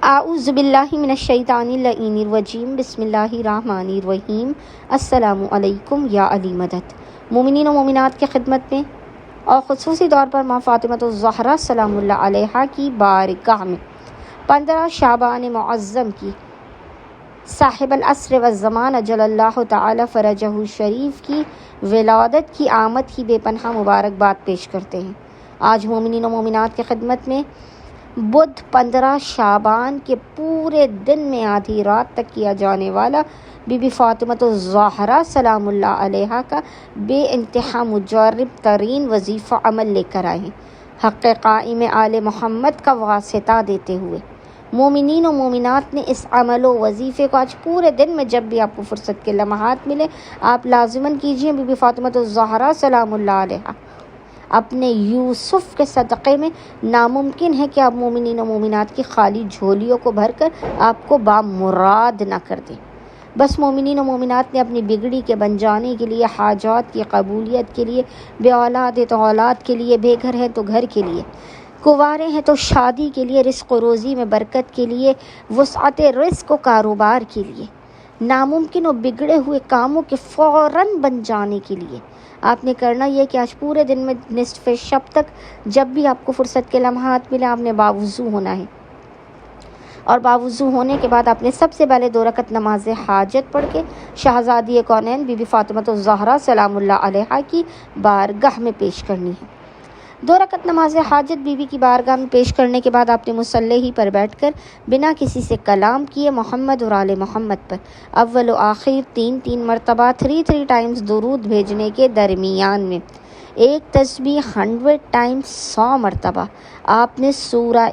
اعوذ باللہ من الشیطان اللعین الرجیم بسم اللہ الرحمن الرحیم۔ السلام علیکم یا علی مدد۔ مومنین و مومنات کی خدمت میں اور خصوصی طور پر ماں فاطمۃ الزہرا سلام اللہ علیہا کی بارگاہ میں 15 شعبان معظم کی صاحب العصر والزمان اجل اللہ تعالی فرجہ شریف کی ولادت کی آمد کی بے پناہ مبارکباد پیش کرتے ہیں۔ آج مومنین و مومنات کی خدمت میں بدھ 15 شعبان کے پورے دن میں آدھی رات تک کیا جانے والا بی بی فاطمۃ الزہرا سلام اللہ علیہا کا بے انتہا مجرب ترین وظیفہ عمل لے کر آئے ہیں، حق قائم آل محمد کا واسطہ دیتے ہوئے۔ مومنین و مومنات نے اس عمل و وظیفے کو آج پورے دن میں جب بھی آپ کو فرصت کے لمحات ملے آپ لازماً کیجئے۔ بی بی فاطمۃ الزہرا سلام اللہ علیہا اپنے یوسف کے صدقے میں ناممکن ہے کہ آپ مومنین و مومنات کی خالی جھولیوں کو بھر کر آپ کو بامراد نہ کر دیں۔ بس مومنین و مومنات نے اپنی بگڑی کے بن جانے کے لیے، حاجات کی قبولیت کے لیے، بے اولاد ہے تو اولاد کے لیے، بے گھر ہے تو گھر کے لیے، کنوارے ہیں تو شادی کے لیے، رزق و روزی میں برکت کے لیے، وسعت رزق و کاروبار کے لیے، ناممکن و بگڑے ہوئے کاموں کے فوراً بن جانے کے لیے آپ نے کرنا یہ کہ آج پورے دن میں نصف شب تک جب بھی آپ کو فرصت کے لمحات ملے آپ نے باوضو ہونا ہے، اور باوضو ہونے کے بعد آپ نے سب سے پہلے 2 رکعت نماز حاجت پڑھ کے شہزادی کونین بی بی فاطمۃ الزہرا سلام اللہ علیہا کی بارگاہ میں پیش کرنی ہے۔ 2 رکعت نماز حاجت بی بی کی بارگاہ میں پیش کرنے کے بعد آپ نے مصلی ہی پر بیٹھ کر بنا کسی سے کلام کیے محمد اور آل محمد پر اول و آخر 3 مرتبہ 3 ٹائمز درود بھیجنے کے درمیان میں ایک تسبیح 100 ٹائمز 100 مرتبہ آپ نے سورہ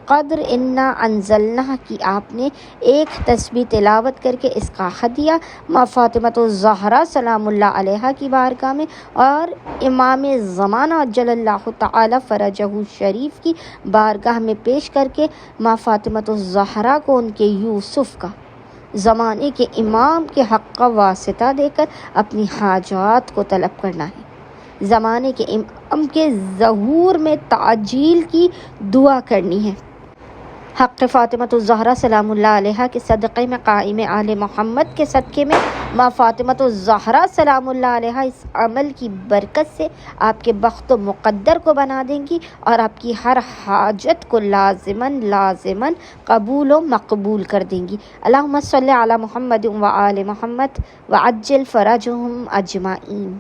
قدر انا انزلناہ کی آپ نے ایک تسبیح تلاوت کر کے اس کا ہدیہ ماں فاطمۃ الزہرا سلام اللہ علیہا کی بارگاہ میں اور امام زمانہ اجل اللہ تعالی فرجہ شریف کی بارگاہ میں پیش کر کے ماں فاطمۃ الزہرا کو ان کے یوسف کا زمانے کے امام کے حق کا واسطہ دے کر اپنی حاجات کو طلب کرنا ہے۔ زمانے کے امام کے ظہور میں تعجیل کی دعا کرنی ہے۔ حق فاطمۃ الزہرا سلام اللہ علیہا کے صدقے میں قائم آل محمد کے صدقے میں ماں فاطمۃ الزہرا سلام اللہ علیہا اس عمل کی برکت سے آپ کے بخت و مقدر کو بنا دیں گی اور آپ کی ہر حاجت کو لازماً قبول و مقبول کر دیں گی۔ اللہم صلی علی محمد و آل محمد وعجل فرجہم اجمعین۔